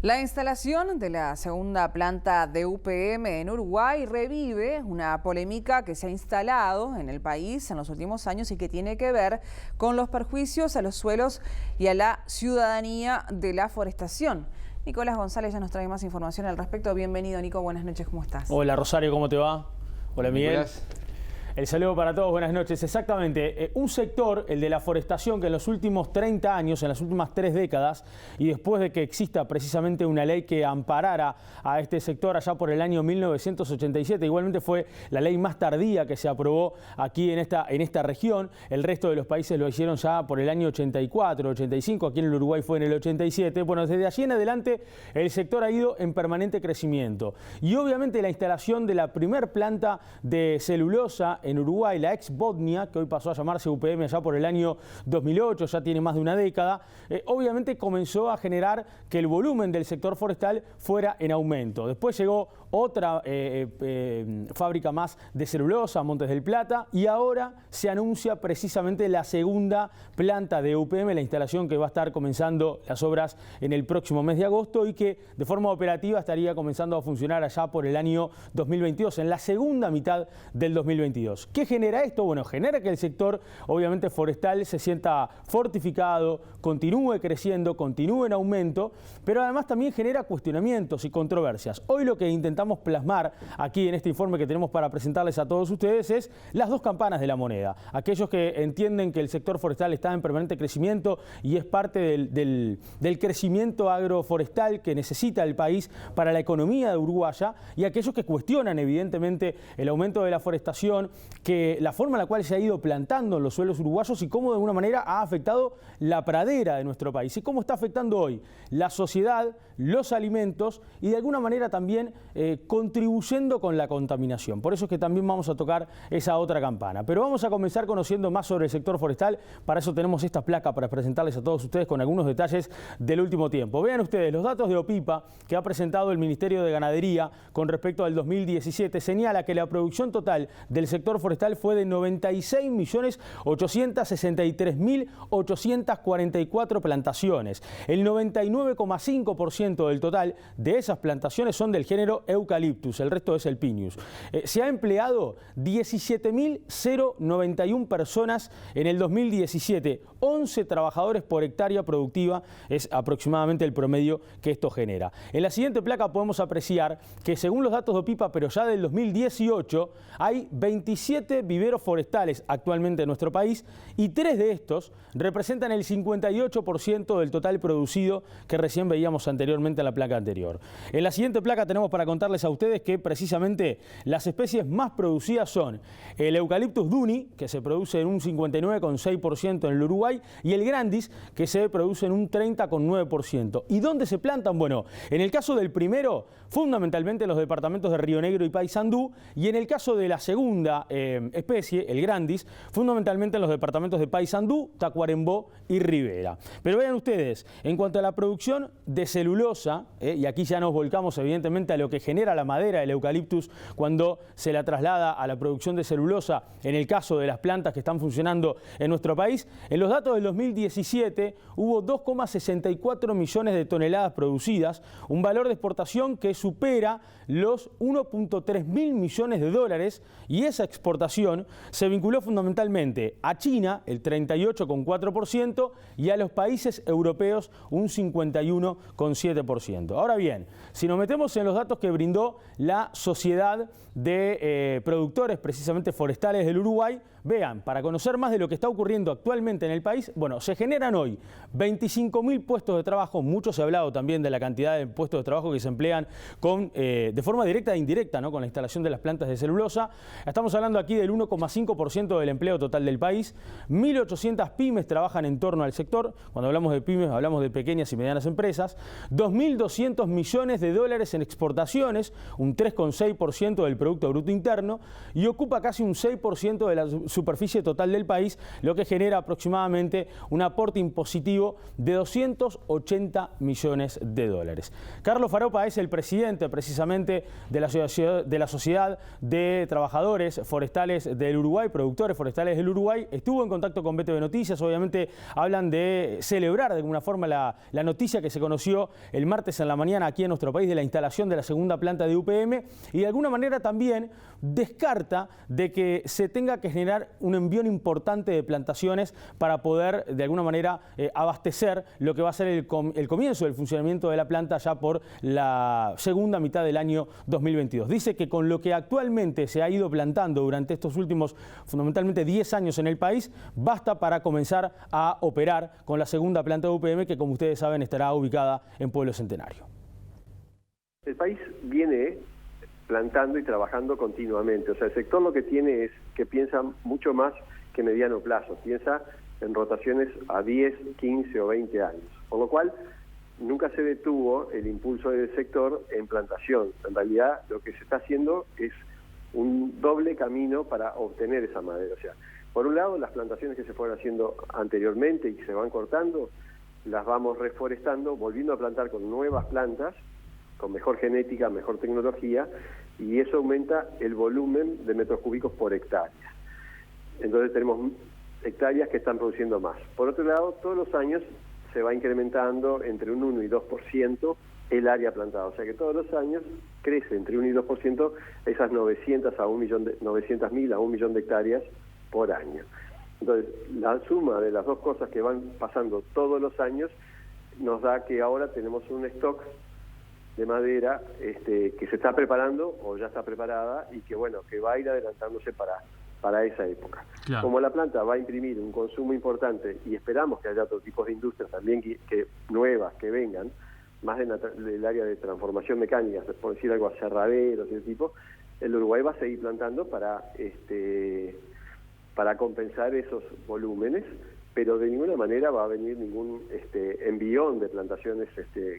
La instalación de la segunda planta de UPM en Uruguay revive una polémica que se ha instalado en el país en los últimos años y que tiene que ver con los perjuicios a los suelos y a la ciudadanía de la forestación. Nicolás González ya nos trae más información al respecto. Bienvenido, Nico. Buenas noches, ¿cómo estás? Hola, Rosario, ¿cómo te va? Hola, Miguel. Nicolás. El saludo para todos, buenas noches. Exactamente, un sector, el de la forestación, que en los últimos 30 años, en las últimas 3 décadas, y después de que exista precisamente una ley que amparara a este sector allá por el año 1987, igualmente fue la ley más tardía que se aprobó aquí en esta región. El resto de los países lo hicieron ya por el año 84, 85, aquí en el Uruguay fue en el 87. Bueno, desde allí en adelante el sector ha ido en permanente crecimiento. Y obviamente la instalación de la primer planta de celulosa en Uruguay, la ex Bodnia, que hoy pasó a llamarse UPM allá por el año 2008, ya tiene más de una década, obviamente comenzó a generar que el volumen del sector forestal fuera en aumento. Después llegó otra fábrica más de celulosa, Montes del Plata, y ahora se anuncia precisamente la segunda planta de UPM, la instalación que va a estar comenzando las obras en el próximo mes de agosto y que de forma operativa estaría comenzando a funcionar allá por el año 2022, en la segunda mitad del 2022. ¿Qué genera esto? Bueno, genera que el sector obviamente forestal se sienta fortificado, continúe creciendo, continúe en aumento, pero además también genera cuestionamientos y controversias. Hoy lo que intentamos plasmar aquí en este informe que tenemos para presentarles a todos ustedes es las dos campanas de la moneda. Aquellos que entienden que el sector forestal está en permanente crecimiento y es parte del crecimiento agroforestal que necesita el país para la economía de uruguaya, y aquellos que cuestionan evidentemente el aumento de la forestación, que la forma en la cual se ha ido plantando en los suelos uruguayos y cómo de alguna manera ha afectado la pradera de nuestro país y cómo está afectando hoy la sociedad, los alimentos y de alguna manera también contribuyendo con la contaminación. Por eso es que también vamos a tocar esa otra campana. Pero vamos a comenzar conociendo más sobre el sector forestal. Para eso tenemos esta placa para presentarles a todos ustedes con algunos detalles del último tiempo. Vean ustedes, los datos de OPIPA que ha presentado el Ministerio de Ganadería con respecto al 2017 señala que la producción total del sector forestal fue de 96.863.844 plantaciones. El 99,5% del total de esas plantaciones son del género Eucalyptus, el resto es el Pinus. Se ha empleado 17.091 personas en el 2017, 11 trabajadores por hectárea productiva es aproximadamente el promedio que esto genera. En la siguiente placa podemos apreciar que según los datos de OPIPA, pero ya del 2018, hay 27 viveros forestales actualmente en nuestro país y 3 de estos representan el 58% del total producido que recién veíamos anteriormente en la placa anterior. En la siguiente placa tenemos para contarles a ustedes que precisamente las especies más producidas son el Eucalyptus duni, que se produce en un 59,6% en el Uruguay, y el Grandis, que se produce en un 30,9%. ¿Y dónde se plantan? Bueno, en el caso del primero, fundamentalmente en los departamentos de Río Negro y Paysandú, y en el caso de la segunda especie, el Grandis, fundamentalmente en los departamentos de Paysandú, Tacuarembó y Rivera. Pero vean ustedes, en cuanto a la producción de celulosa, y aquí ya nos volcamos evidentemente a lo que genera la madera del eucaliptus cuando se la traslada a la producción de celulosa, en el caso de las plantas que están funcionando en nuestro país, en los datos del 2017 hubo 2,64 millones de toneladas producidas, un valor de exportación que supera los 1,3 mil millones de dólares, y esa exportación se vinculó fundamentalmente a China, el 38,4%, y a los países europeos, un 51,7%. Ahora bien, si nos metemos en los datos que brindó la Sociedad de Productores precisamente forestales del Uruguay, vean, para conocer más de lo que está ocurriendo actualmente en el país, bueno, se generan hoy 25.000 puestos de trabajo, mucho se ha hablado también de la cantidad de puestos de trabajo que se emplean de forma directa e indirecta, ¿no?, con la instalación de las plantas de celulosa. Estamos hablando aquí del 1,5% del empleo total del país. 1.800 pymes trabajan en torno al sector. Cuando hablamos de pymes hablamos de pequeñas y medianas empresas. 2.200 millones de dólares en exportaciones, un 3,6% del Producto Bruto Interno, y ocupa casi un 6% de la superficie total del país, lo que genera aproximadamente un aporte impositivo de 280 millones de dólares. Carlos Faropa es el presidente precisamente de la Sociedad de Trabajadores Forestales del Uruguay, productores forestales del Uruguay. Estuvo en contacto con BTV Noticias, obviamente hablan de celebrar de alguna forma la noticia que se conoció el martes en la mañana aquí en nuestro país de la instalación de la segunda planta de UPM, y de alguna manera también descarta de que se tenga que generar un envión importante de plantaciones para poder de alguna manera abastecer lo que va a ser el comienzo del funcionamiento de la planta ya por la segunda mitad del año 2022. Dice que con lo que actualmente se ha ido plantando durante estos últimos fundamentalmente 10 años en el país, basta para comenzar a operar con la segunda planta de UPM, que como ustedes saben estará ubicada en Pueblo Centenario. El país viene plantando y trabajando continuamente. O sea, el sector lo que tiene es que piensa mucho más que mediano plazo. Piensa en rotaciones a 10, 15 o 20 años. Por lo cual, nunca se detuvo el impulso del sector en plantación. En realidad, lo que se está haciendo es un doble camino para obtener esa madera. O sea, por un lado, las plantaciones que se fueron haciendo anteriormente y que se van cortando, las vamos reforestando, volviendo a plantar con nuevas plantas, con mejor genética, mejor tecnología, y eso aumenta el volumen de metros cúbicos por hectárea. Entonces tenemos hectáreas que están produciendo más. Por otro lado, todos los años se va incrementando entre un 1 y 2% el área plantada. O sea que todos los años crece entre 1 y 2% esas 900.000 a 1 millón de hectáreas por año. Entonces, la suma de las dos cosas que van pasando todos los años nos da que ahora tenemos un stock de madera que se está preparando o ya está preparada y que bueno, que va a ir adelantándose para esa época. Claro. Como la planta va a imprimir un consumo importante y esperamos que haya otros tipos de industrias también que nuevas que vengan, más del área de transformación mecánica, por decir algo, aserraderos y ese tipo, el Uruguay va a seguir plantando para compensar esos volúmenes, pero de ninguna manera va a venir ningún envión de plantaciones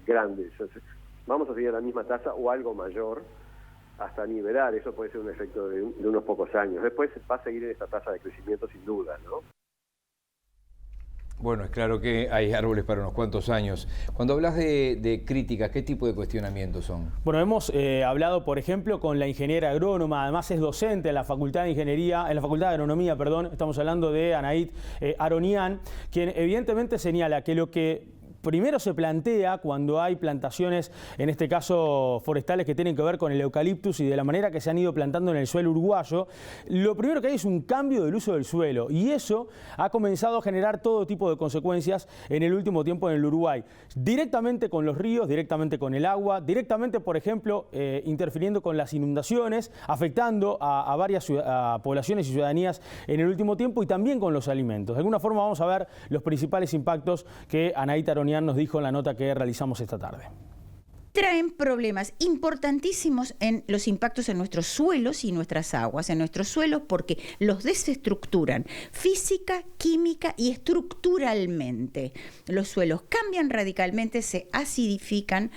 grandes. Entonces, vamos a seguir a la misma tasa o algo mayor hasta nivelar. Eso puede ser un efecto de unos pocos años. Después va a seguir en esta tasa de crecimiento sin duda, ¿no? Bueno, es claro que hay árboles para unos cuantos años. Cuando hablas de críticas, ¿qué tipo de cuestionamientos son? Bueno, hemos hablado, por ejemplo, con la ingeniera agrónoma, además es docente en la Facultad de Ingeniería, en la Facultad de Agronomía, perdón, estamos hablando de Anaid Aronian, quien evidentemente señala que lo que primero se plantea cuando hay plantaciones, en este caso forestales, que tienen que ver con el eucaliptus y de la manera que se han ido plantando en el suelo uruguayo, lo primero que hay es un cambio del uso del suelo, y eso ha comenzado a generar todo tipo de consecuencias en el último tiempo en el Uruguay, directamente con los ríos, directamente con el agua, directamente, por ejemplo, interfiriendo con las inundaciones, afectando a varias poblaciones y ciudadanías en el último tiempo, y también con los alimentos. De alguna forma vamos a ver los principales impactos que Anaid Aronian nos dijo en la nota que realizamos esta tarde. Traen problemas importantísimos en los impactos en nuestros suelos y nuestras aguas, en nuestros suelos, porque los desestructuran física, química y estructuralmente. Los suelos cambian radicalmente, se acidifican,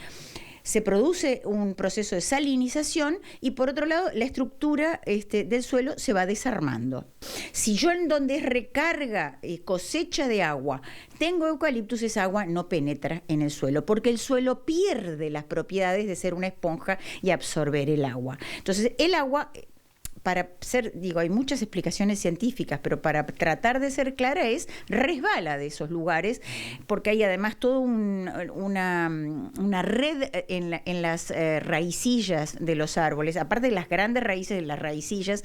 se produce un proceso de salinización y por otro lado la estructura del suelo se va desarmando. Si yo en donde es recarga, cosecha de agua, tengo eucaliptus, esa agua no penetra en el suelo porque el suelo pierde las propiedades de ser una esponja y absorber el agua. Entonces el agua, para ser, hay muchas explicaciones científicas, pero para tratar de ser clara resbala de esos lugares, porque hay además toda una red en las raicillas de los árboles, aparte de las grandes raíces de las raicillas,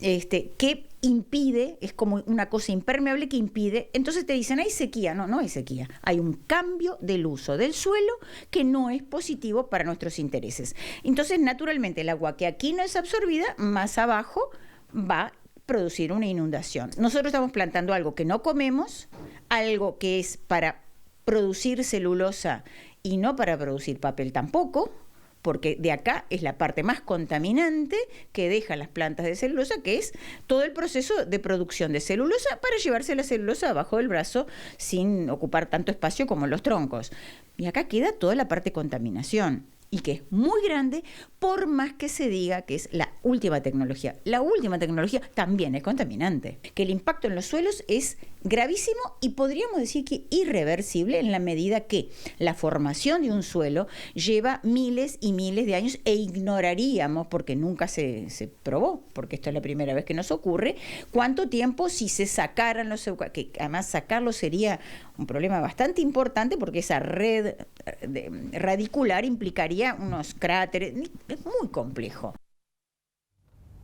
que impide, es como una cosa impermeable que impide. Entonces te dicen, hay sequía. No, no hay sequía. Hay un cambio del uso del suelo que no es positivo para nuestros intereses. Entonces, naturalmente, el agua que aquí no es absorbida, más abajo va a producir una inundación. Nosotros estamos plantando algo que no comemos, algo que es para producir celulosa y no para producir papel tampoco, porque de acá es la parte más contaminante que dejan las plantas de celulosa, que es todo el proceso de producción de celulosa para llevarse la celulosa abajo del brazo sin ocupar tanto espacio como los troncos. Y acá queda toda la parte de contaminación. y que es muy grande, por más que se diga que es la última tecnología. La última tecnología también es contaminante, que el impacto en los suelos es gravísimo y podríamos decir que irreversible en la medida que la formación de un suelo lleva miles y miles de años e ignoraríamos, porque nunca se probó, porque esto es la primera vez que nos ocurre, cuánto tiempo si se sacaran los eucaliptos, que además sacarlos sería un problema bastante importante porque esa red radicular implicaría unos cráteres, es muy complejo.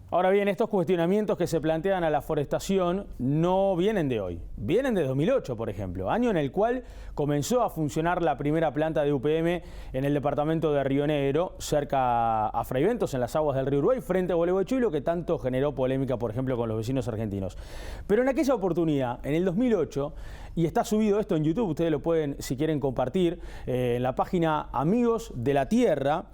Ahora bien, estos cuestionamientos que se plantean a la forestación no vienen de hoy, vienen de 2008, por ejemplo, año en el cual comenzó a funcionar la primera planta de UPM en el departamento de Río Negro, cerca a Fray Bentos, en las aguas del río Uruguay, frente a Gualeguaychú, que tanto generó polémica, por ejemplo, con los vecinos argentinos. Pero en aquella oportunidad, en el 2008, y está subido esto en YouTube, ustedes lo pueden, si quieren, compartir, en la página Amigos de la Tierra.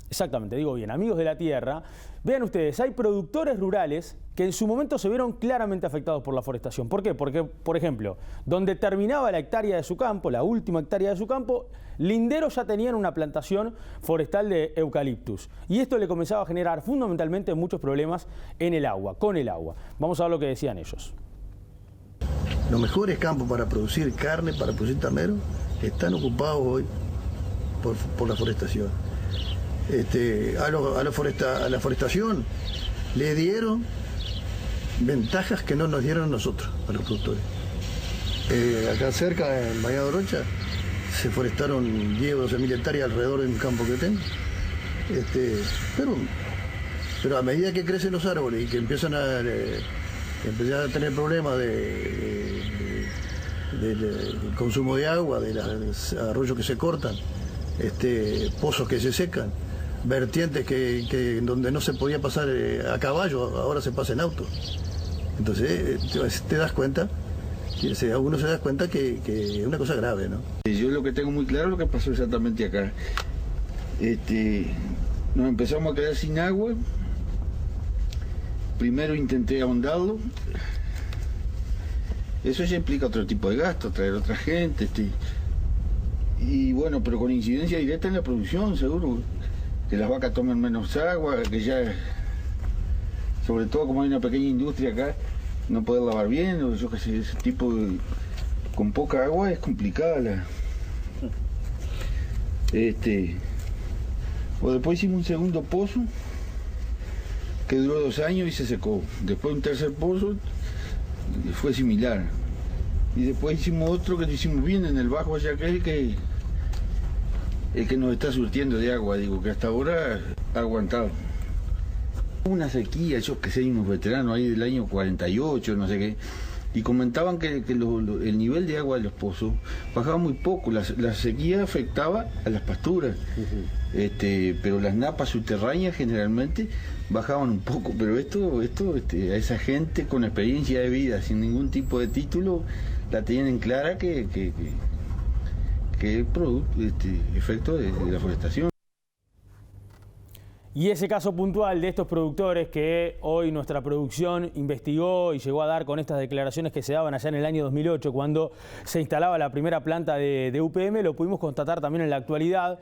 Exactamente, digo bien, Amigos de la Tierra. Vean ustedes, hay productores rurales que en su momento se vieron claramente afectados por la forestación. ¿Por qué? Porque, por ejemplo, donde terminaba la hectárea de su campo, la última hectárea de su campo, linderos ya tenían una plantación forestal de eucaliptus. Y esto le comenzaba a generar fundamentalmente muchos problemas en el agua, con el agua. Vamos a ver lo que decían ellos. Los mejores campos para producir carne, para producir tamero, están ocupados hoy por la forestación. A la forestación le dieron ventajas que no nos dieron a nosotros, a los productores. Acá cerca, en Bahía de Orocha, se forestaron 10 o 12.000 hectáreas alrededor de un campo que tengo. Pero a medida que crecen los árboles y que empiezan a tener problemas de consumo de agua, de los arroyos que se cortan, pozos que se secan, vertientes que donde no se podía pasar a caballo, ahora se pasa en auto. Entonces te das cuenta, uno se da cuenta que es una cosa grave, ¿no? Yo lo que tengo muy claro es lo que pasó exactamente acá. Nos empezamos a quedar sin agua. Primero intenté ahondarlo. Eso ya implica otro tipo de gasto, traer otra gente. Y bueno, pero con incidencia directa en la producción, seguro. Que las vacas tomen menos agua, que ya, sobre todo como hay una pequeña industria acá, no poder lavar bien, o yo qué sé, ese tipo de... Con poca agua es complicada O después hicimos un segundo pozo, que duró 2 años y se secó. Después un tercer pozo, fue similar. Y después hicimos otro que lo hicimos bien en el bajo allá, que es el que nos está surtiendo de agua, digo, que hasta ahora ha aguantado. Una sequía, yo que sé, unos veteranos ahí del año 48, no sé qué, y comentaban que el nivel de agua de los pozos bajaba muy poco, la sequía afectaba a las pasturas, pero las napas subterráneas generalmente bajaban un poco, pero esto a esa gente con experiencia de vida, sin ningún tipo de título, la tienen clara que es producto, efecto de la forestación. Y ese caso puntual de estos productores que hoy nuestra producción investigó y llegó a dar con estas declaraciones que se daban allá en el año 2008 cuando se instalaba la primera planta de UPM, lo pudimos constatar también en la actualidad.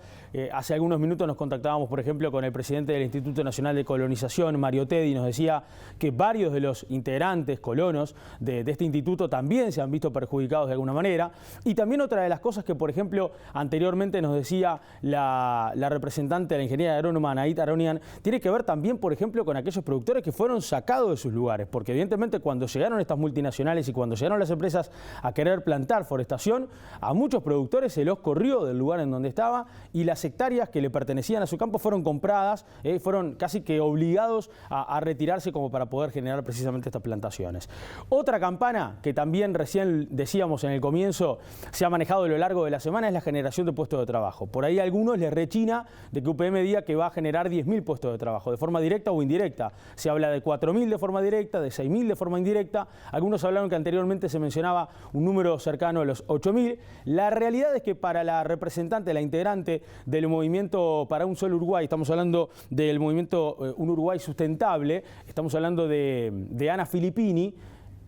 Hace algunos minutos nos contactábamos, por ejemplo, con el presidente del Instituto Nacional de Colonización, Mario Teddy, y nos decía que varios de los integrantes, colonos de este instituto también se han visto perjudicados de alguna manera. Y también otra de las cosas que, por ejemplo, anteriormente nos decía la representante de la ingeniera agrónoma, Anaíta Aronian, tiene que ver también, por ejemplo, con aquellos productores que fueron sacados de sus lugares, porque evidentemente cuando llegaron estas multinacionales y cuando llegaron las empresas a querer plantar forestación, a muchos productores se los corrió del lugar en donde estaba y las hectáreas que le pertenecían a su campo fueron compradas, fueron casi que obligados a retirarse como para poder generar precisamente estas plantaciones. Otra campana que también recién decíamos en el comienzo se ha manejado a lo largo de la semana es la generación de puestos de trabajo. Por ahí a algunos les rechina de que UPM diga que va a generar 10.000 puestos de trabajo, de forma directa o indirecta. Se habla de 4.000 de forma directa, de 6.000 de forma indirecta. Algunos hablaron que anteriormente se mencionaba un número cercano a los 8.000. La realidad es que para la representante, la integrante del movimiento para un solo Uruguay, estamos hablando del movimiento Un Uruguay Sustentable, estamos hablando de Ana Filippini,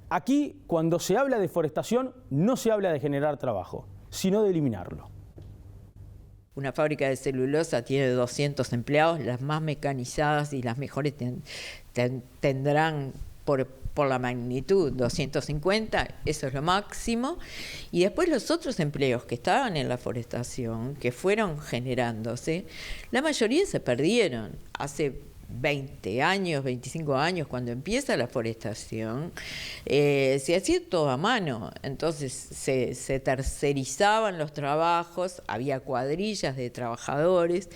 aquí cuando se habla de forestación no se habla de generar trabajo, sino de eliminarlo. una fábrica de celulosa tiene 200 empleados, las más mecanizadas y las mejores tendrán por la magnitud 250, eso es lo máximo, y después los otros empleos que estaban en la forestación, que fueron generándose, la mayoría se perdieron. Hace 20 años, 25 años, cuando empieza la forestación, se hacía todo a mano, entonces se tercerizaban los trabajos, había cuadrillas de trabajadores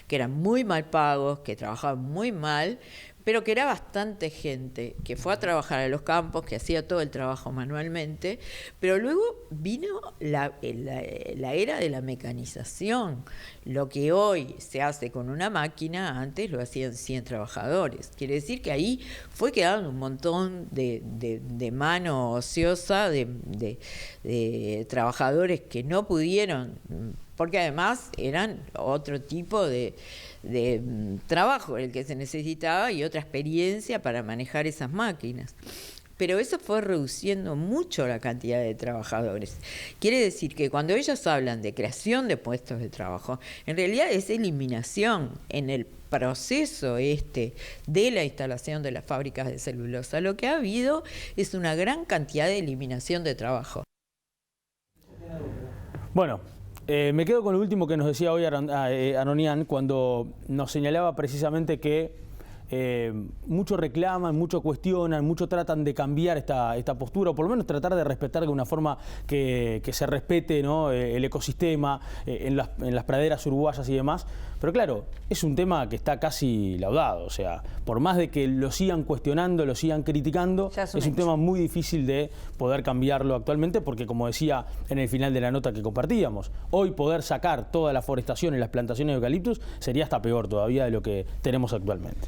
que eran muy mal pagos, que trabajaban muy mal, pero que era bastante gente que fue a trabajar a los campos, que hacía todo el trabajo manualmente, pero luego vino la era de la mecanización. Lo que hoy se hace con una máquina, antes lo hacían 100 trabajadores. Quiere decir que ahí fue quedando un montón de mano ociosa, de trabajadores que no pudieron, porque además eran otro tipo de trabajo el que se necesitaba y otra experiencia para manejar esas máquinas. Pero eso fue reduciendo mucho la cantidad de trabajadores. Quiere decir que cuando ellos hablan de creación de puestos de trabajo, en realidad es eliminación en el proceso de la instalación de las fábricas de celulosa. Lo que ha habido es una gran cantidad de eliminación de trabajo. Bueno, me quedo con lo último que nos decía hoy Aronian, cuando nos señalaba precisamente que muchos reclaman, muchos cuestionan, muchos tratan de cambiar esta postura, o por lo menos tratar de respetar de una forma que se respete, ¿no?, el ecosistema en las praderas uruguayas y demás. Pero claro, es un tema que está casi laudado, o sea, por más de que lo sigan cuestionando, lo sigan criticando, es un tema muy difícil de poder cambiarlo actualmente, porque como decía en el final de la nota que compartíamos, hoy poder sacar toda la forestación y las plantaciones de eucaliptus sería hasta peor todavía de lo que tenemos actualmente.